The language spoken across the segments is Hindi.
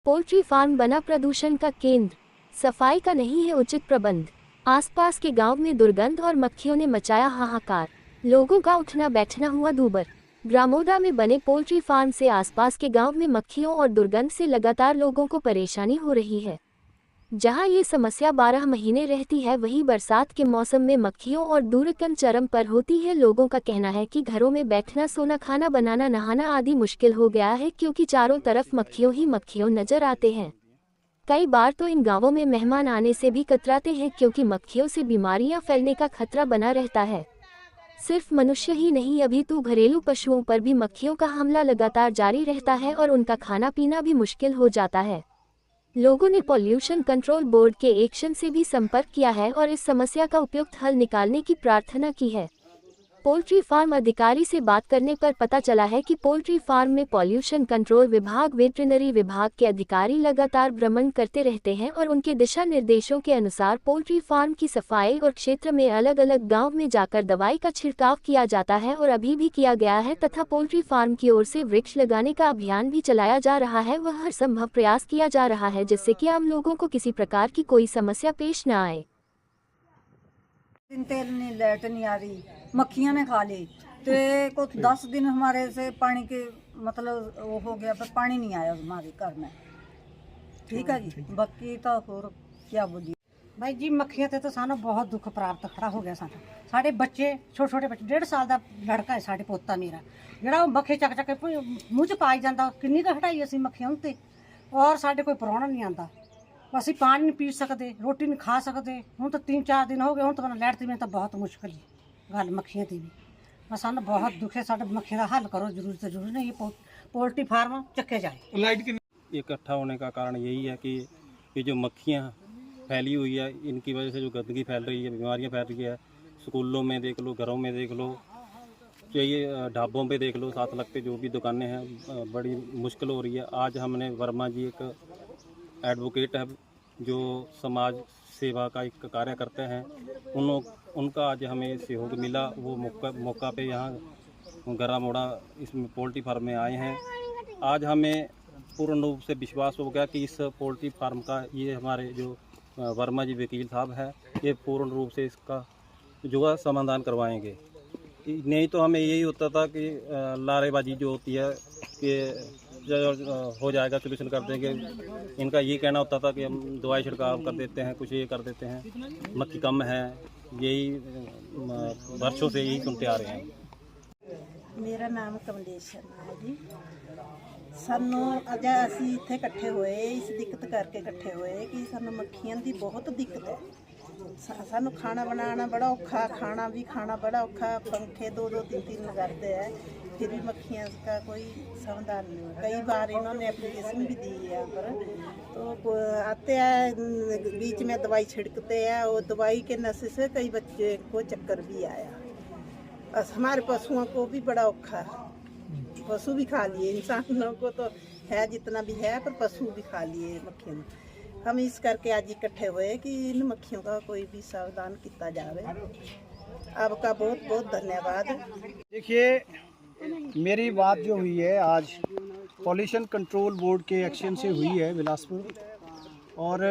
पोल्ट्री फार्म बना प्रदूषण का केंद्र। सफाई का नहीं है उचित प्रबंध। आसपास के गांव में दुर्गंध और मक्खियों ने मचाया हाहाकार। लोगों का उठना बैठना हुआ दूभर। ग्रामोदा में बने पोल्ट्री फार्म से आसपास के गांव में मक्खियों और दुर्गंध से लगातार लोगों को परेशानी हो रही है। जहां ये समस्या 12 महीने रहती है, वहीं बरसात के मौसम में मक्खियों और दुर्गंध चरम पर होती है। लोगों का कहना है कि घरों में बैठना, सोना, खाना बनाना, नहाना आदि मुश्किल हो गया है, क्योंकि चारों तरफ मक्खियों ही मक्खियों नजर आते हैं। कई बार तो इन गांवों में मेहमान आने से भी कतराते हैं, क्योंकि मक्खियों से बीमारियां फैलने का खतरा बना रहता है। सिर्फ मनुष्य ही नहीं, अभी तो घरेलू पशुओं पर भी मक्खियों का हमला लगातार जारी रहता है और उनका खाना पीना भी मुश्किल हो जाता है। लोगों ने पॉल्यूशन कंट्रोल बोर्ड के एक्शन से भी संपर्क किया है और इस समस्या का उपयुक्त हल निकालने की प्रार्थना की है। पोल्ट्री फार्म अधिकारी से बात करने पर पता चला है कि पोल्ट्री फार्म में पॉल्यूशन कंट्रोल विभाग, वेटरिनरी विभाग के अधिकारी लगातार भ्रमण करते रहते हैं और उनके दिशा निर्देशों के अनुसार पोल्ट्री फार्म की सफाई और क्षेत्र में अलग अलग गांव में जाकर दवाई का छिड़काव किया जाता है और अभी भी किया गया है, तथा पोल्ट्री फार्म की ओर से वृक्ष लगाने का अभियान भी चलाया जा रहा है। वह हर संभव प्रयास किया जा रहा है जिससे कि आम लोगों को किसी प्रकार की कोई समस्या पेश न आए। दिन तेल नहीं, लाइट नहीं आ रही, मक्खियां ने खा ली। तो कुछ 10 दिन हमारे से पानी के मतलब वो हो गया, पर पानी नहीं आया हमारे घर में। ठीक है जी, बाकी तो और क्या बोलिए भाई जी, मक्खियां ते तो सानू बहुत दुख प्राप्त खड़ा हो गया। साढ़े बच्चे छोटे छोटे बच्चे, 1.5 साल का लड़का है साढ़े पोता मेरा, जरा मक्खी चक चक के मूँह च पाई जाता। किन्नी तो हटाई असी मक्खियां उनते, और साढ़े कोई परौना नहीं आता। ਅਸੀਂ पानी नहीं पी सकते, रोटी नहीं खा सकते। हूँ तो 3-4 दिन हो गए, हूँ तो लाइट दी में तो बहुत मुश्किल है गल मक्खियां की भी। बस सानू बहुत दुख है, साढ़े मक्खियां का हल करो जरूर से जरूर। नहीं, ये पोल्ट्री फार्म चक्के जाए। लाइट इकट्ठा होने का कारण यही है कि ये जो मक्खियाँ फैली हुई है, इनकी वजह से जो गंदगी फैल रही है, बीमारियाँ फैल रही है। स्कूलों में देख लो, घरों में देख लो, चाहिए ढाबों पे देख लो, साथ लगते जो भी दुकानें हैं, बड़ी मुश्किल हो रही है। आज हमने वर्मा जी, एक एडवोकेट है जो समाज सेवा का एक कार्य करते हैं, उनका आज हमें सहयोग मिला। वो मौका पे यहाँ गरा मोड़ा इसमें पोल्ट्री फार्म में आए हैं। आज हमें पूर्ण रूप से विश्वास हो गया कि इस पोल्ट्री फार्म का, ये हमारे जो वर्मा जी वकील साहब है, ये पूर्ण रूप से इसका जो है समाधान करवाएंगे। नहीं तो हमें यही होता था कि लारेबाजी जो होती है कि हो जाएगा, सोल्यूशन कर देंगे। इनका ये कहना होता था कि हम दवाई छिड़काव कर देते हैं, कुछ ये कर देते हैं, मक्खी कम है। यही वर्षों से यही सुनते आ रहे हैं। मेरा नाम कमलेश शर्मा है जी। सानू अज असी इत्थे इकट्ठे होए, इस दिक्कत करके इकट्ठे होए कि सानू मक्खियां दी बहुत दिक्कत है। सानू खाना बनाना बड़ा औखा, खाना भी खाना बड़ा औखा। पंखे 2-2 3-3 लगाते हैं, फिर भी मक्खियां का कोई समाधान नहीं हो। कई बार इन्होंने एप्लीकेशन भी दी है यहाँ पर, तो आते हैं बीच में दवाई छिड़कते हैं, और दवाई के नशे से कई बच्चे को चक्कर भी आया। हमारे पशुओं को भी बड़ा औखा, पशु भी खा लिए। इंसानों को तो है जितना भी है, पर पशु भी खा लिए मक्खियों ने। हम इस करके आज इकट्ठे हुए कि इन मक्खियों का कोई भी सावधान किया जाए। आपका बहुत बहुत धन्यवाद। देखिए, मेरी बात जो हुई है आज पॉल्यूशन कंट्रोल बोर्ड के एक्शन से हुई है बिलासपुर, और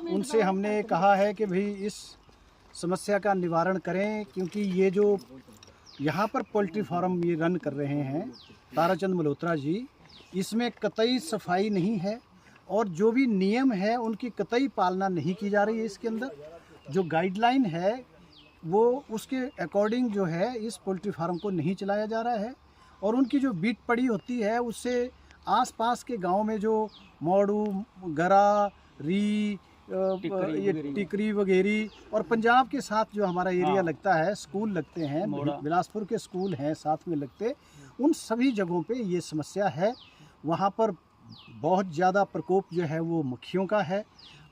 उनसे हमने कहा है कि भाई इस समस्या का निवारण करें, क्योंकि ये जो यहाँ पर पोल्ट्री फार्म ये रन कर रहे हैं ताराचंद मल्होत्रा जी, इसमें कतई सफाई नहीं है और जो भी नियम है उनकी कतई पालना नहीं की जा रही है। इसके अंदर जो गाइडलाइन है वो उसके अकॉर्डिंग जो है इस पोल्ट्री फार्म को नहीं चलाया जा रहा है, और उनकी जो बीट पड़ी होती है उससे आसपास के गांव में जो मौड़ू, गरा, री, ये टिकरी वगैरह, और पंजाब के साथ जो हमारा एरिया लगता है, स्कूल लगते हैं, बिलासपुर के स्कूल हैं साथ में लगते, उन सभी जगहों पे ये समस्या है। वहाँ पर बहुत ज़्यादा प्रकोप जो है वो मक्खियों का है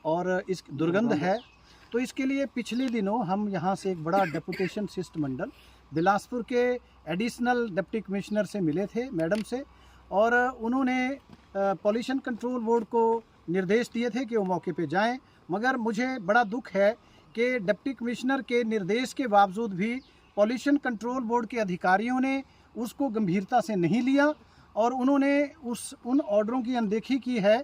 और इस दुर्गंध है। तो इसके लिए पिछले दिनों हम यहाँ से एक बड़ा डेपुटेशन शिष्टमंडल बिलासपुर के एडिशनल डिप्टी कमिश्नर से मिले थे, मैडम से, और उन्होंने पॉल्यूशन कंट्रोल बोर्ड को निर्देश दिए थे कि वो मौके पे जाएं। मगर मुझे बड़ा दुख है कि डिप्टी कमिश्नर के निर्देश के बावजूद भी पॉल्यूशन कंट्रोल बोर्ड के अधिकारियों ने उसको गंभीरता से नहीं लिया और उन्होंने उन ऑर्डरों की अनदेखी की है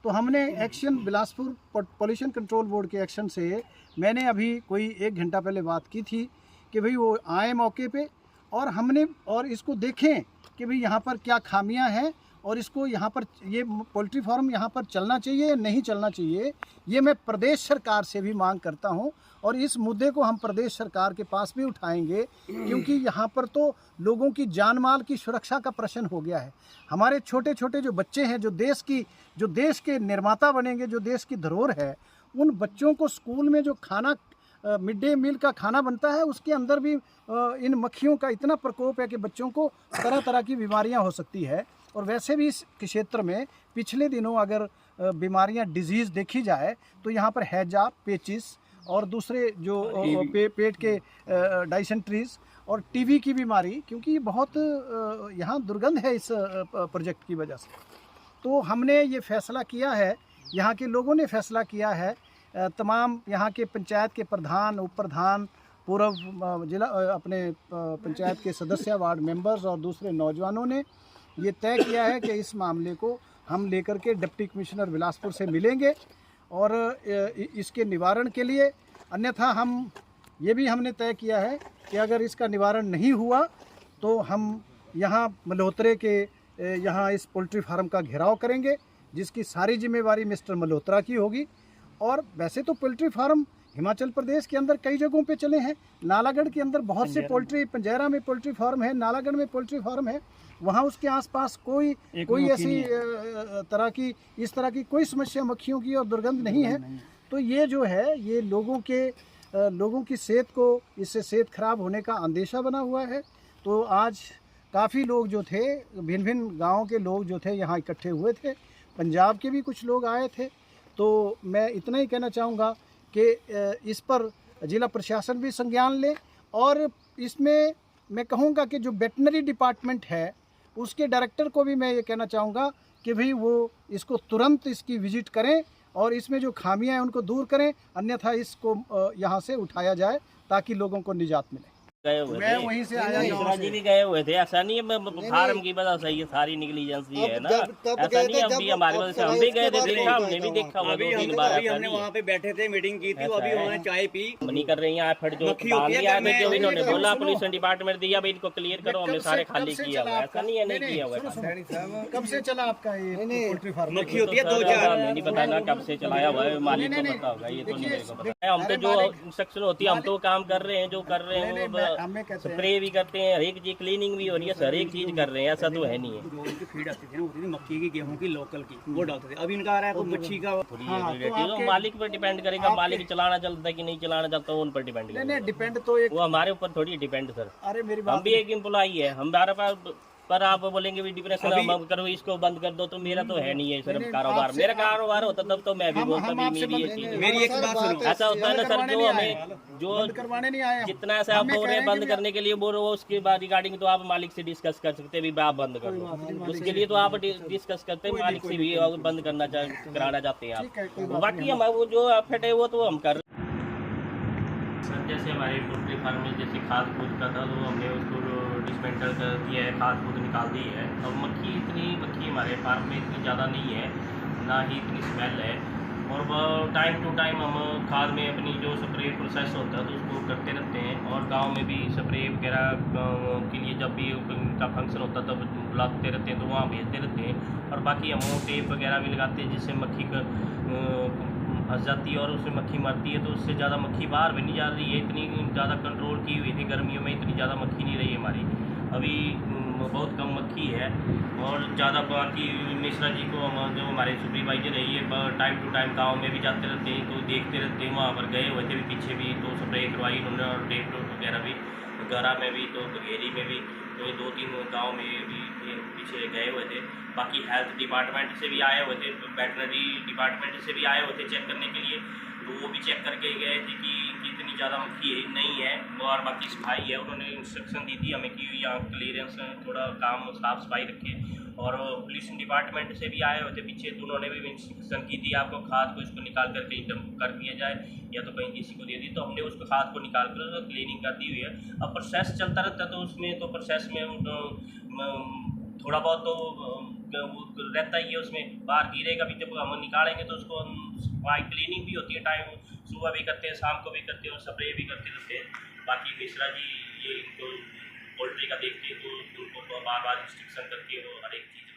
तो हमने action Bilaspur pollution control board के एक्शन से मैंने अभी कोई 1 घंटा पहले बात की थी कि भाई वो आए मौके पे और इसको देखें कि भाई यहाँ पर क्या खामियां हैं और इसको यहाँ पर ये पोल्ट्री फार्म यहाँ पर चलना चाहिए या नहीं चलना चाहिए, ये मैं प्रदेश सरकार से भी मांग करता हूँ। और इस मुद्दे को हम प्रदेश सरकार के पास भी उठाएंगे, क्योंकि यहाँ पर तो लोगों की जान माल की सुरक्षा का प्रश्न हो गया है। हमारे छोटे छोटे जो बच्चे हैं, जो देश के निर्माता बनेंगे, जो देश की धरोहर है, उन बच्चों को स्कूल में जो खाना मिड डे मील का खाना बनता है, उसके अंदर भी इन मक्खियों का इतना प्रकोप है कि बच्चों को तरह तरह की बीमारियां हो सकती है। और वैसे भी इस क्षेत्र में पिछले दिनों अगर बीमारियां डिजीज़ देखी जाए तो यहाँ पर हैजा, पेचिस और दूसरे जो पेट के डाइसेंट्रीज और टीबी की बीमारी, क्योंकि ये बहुत यहाँ दुर्गंध है इस प्रोजेक्ट की वजह से। तो हमने ये फैसला किया है, यहाँ के लोगों ने फैसला किया है, तमाम यहाँ के पंचायत के प्रधान, उप प्रधान, पूर्व जिला अपने पंचायत के सदस्य, वार्ड मेंबर्स और दूसरे नौजवानों ने ये तय किया है कि इस मामले को हम लेकर के डिप्टी कमिश्नर बिलासपुर से मिलेंगे और इसके निवारण के लिए, अन्यथा हमने तय किया है कि अगर इसका निवारण नहीं हुआ तो हम यहाँ मल्होत्रे के यहाँ इस पोल्ट्री फार्म का घेराव करेंगे, जिसकी सारी जिम्मेवारी मिस्टर मल्होत्रा की होगी। और वैसे तो पोल्ट्री फार्म हिमाचल प्रदेश के अंदर कई जगहों पे चले हैं, नालागढ़ के अंदर बहुत से पंजैरा में पोल्ट्री फार्म है, नालागढ़ में पोल्ट्री फार्म है, वहाँ उसके आसपास कोई ऐसी इस तरह की कोई समस्या मक्खियों की और दुर्गंध नहीं है। तो ये जो है, ये लोगों की सेहत को, इससे सेहत खराब होने का अंदेशा बना हुआ है। तो आज काफ़ी लोग जो थे, भिन्न भिन्न गाँव के लोग जो थे यहाँ इकट्ठे हुए थे, पंजाब के भी कुछ लोग आए थे। तो मैं इतना ही कहना चाहूँगा कि इस पर जिला प्रशासन भी संज्ञान ले, और इसमें मैं कहूँगा कि जो वेटनरी डिपार्टमेंट है उसके डायरेक्टर को भी मैं ये कहना चाहूँगा कि भाई वो इसको तुरंत इसकी विजिट करें और इसमें जो खामियां हैं उनको दूर करें, अन्यथा इसको यहाँ से उठाया जाए ताकि लोगों को निजात मिले। गए हुए मैं थे, वहीं से आया मिश्रा जी भी गए हुए थे। ऐसा नहीं है फार्म की वजह से ये सारी निगलिजेंसी है ना, ऐसा नहीं है। हम भी हमारी वजह से हम भी गए थे, देखा, हमने भी देखा हुआ 2-3 बार। हमने वहाँ पे बैठे थे, मीटिंग की थी, अभी उन्होंने चाय पी, नहीं कर रही है। फिर जो जो इन्होंने बोला पुलिस डिपार्टमेंट दिया, भाई इनको क्लियर करो, हमने सारे खाली किया हुआ। ऐसा नहीं है नहीं किया हुआ। कब से चला आपका ये पोल्ट्री फार्म? मक्खी होती है 2-4, हमें नहीं पता ना कब से चलाया हुआ है, मालिक को पता होगा, ये तो नहीं मेरे को पता। हम तो जो इंस्ट्रक्शन होती है हम तो काम कर रहे हैं, जो कर रहे हैं स्प्रे भी करते हैं, हर एक चीज क्लीनिंग भी हो रही है, हर एक चीज कर रहे हैं, ऐसा तो है नहीं है। जो फीड आती थी ना, होती थी मक्खी की, गेहूं की, लोकल की, वो डालते थे। अभी इनका आ रहा है तो मच्छी का। तो मालिक पर डिपेंड करेगा, मालिक चलाना चलता है कि नहीं चलाना चाहता, उन पर डिपेंड करेगा। डिपेंड तो एक, वो हमारे ऊपर थोड़ी डिपेंड सर। अरे मेरी हम भी एक एम्प्लॉई है, हमारे पास पर आप बोलेंगे भी डिप्रेशन हम करो, इसको बंद कर दो, तो मेरा तो है नहीं है सर कारोबार। मेरा कारोबार होता तब तो मैं भी बोलता भी मेरी ये चीज। मेरी एक बात सुनो, ऐसा होता है ना सर, जो हमें जो करवाने नहीं आए, जितना ऐसा आप बोल रहे हैं बंद करने के लिए बोल रहे हो, उसके बाद रिगार्डिंग तो आप मालिक से डिस्कस कर सकते हैं, भी आप बंद कर दो, उसके लिए तो आप डिस्कस करते हैं मालिक से भी, बंद कराना चाहते हैं आप। बाकी हम वो जो एफर्ट है वो तो हम कर सर। जैसे हमारे पोल्ट्री फार्म में जैसे खाद कूद का था, तो हमने उसको डिसमेंटल कर दिया है, खाद कूद निकाल दी है। अब मक्खी हमारे फार्म में इतनी ज़्यादा नहीं है, ना ही इतनी स्मेल है। और टाइम टू टाइम हम खाद में अपनी जो स्प्रे प्रोसेस होता है तो उसको करते रहते हैं। और गांव में भी स्प्रे वगैरह के लिए जब भी उनका फंक्शन होता है तब बुलाते रहते हैं, तो वहाँ भेजते रहते हैं। और बाकी हम टेप वगैरह भी लगाते हैं, जिससे मक्खी का फंस जाती है और उससे मक्खी मरती है, तो उससे ज़्यादा मक्खी बाहर भी नहीं जा रही है। इतनी ज़्यादा कंट्रोल की हुई थी, गर्मियों में इतनी ज़्यादा मक्खी नहीं रही हमारी, अभी बहुत कम मक्खी है। और ज़्यादा बाकी मिश्रा जी को हम जो हमारे सुपरवाइजर है, ये टाइम टू टाइम गांव में भी जाते रहते हैं, तो देखते रहते हैं। वहाँ पर गए हुए थे भी पीछे भी, तो स्प्रे करवाई उन्होंने, और टेप वगैरह भी, गरा में भी, तो बघेरी में भी, तो ये 2-3 गाँव में भी पीछे गए हुए थे। बाकी हेल्थ डिपार्टमेंट से भी आए हुए थे, वेटनरी डिपार्टमेंट से भी आए हुए थे चेक करने के लिए, तो वो भी चेक करके गए थे कि इतनी ज़्यादा मक्खी नहीं है। और बाकी सफाई है, उन्होंने इंस्ट्रक्शन दी थी हमें कि यहाँ क्लियरेंस थोड़ा काम साफ़ सफाई रखें। और पुलिस डिपार्टमेंट से भी आए हुए थे पीछे, तो उन्होंने भी इंस्ट्रक्शन की थी आपको खाद को इसको निकाल कर कहीं डंप कर दिया जाए, या तो कहीं किसी को दे दी। तो हमने उसको खाद को निकाल कर क्लीनिंग कर दी हुई है। अब प्रोसेस चलता रहता है, तो उसमें तो प्रोसेस में थोड़ा बहुत तो वो रहता ही है उसमें, बाहर गिरेगा भी, जब हम निकालेंगे तो उसको वहाँ क्लीनिंग भी होती है, टाइम सुबह भी करते हैं, शाम को भी करते हैं और स्प्रे भी करते रहते हैं। बाकी मिश्रा जी ये इनको पोल्ट्री का देखते हैं तो उनको बार बार रिस्ट्रिक्शन करके वो हर एक चीज़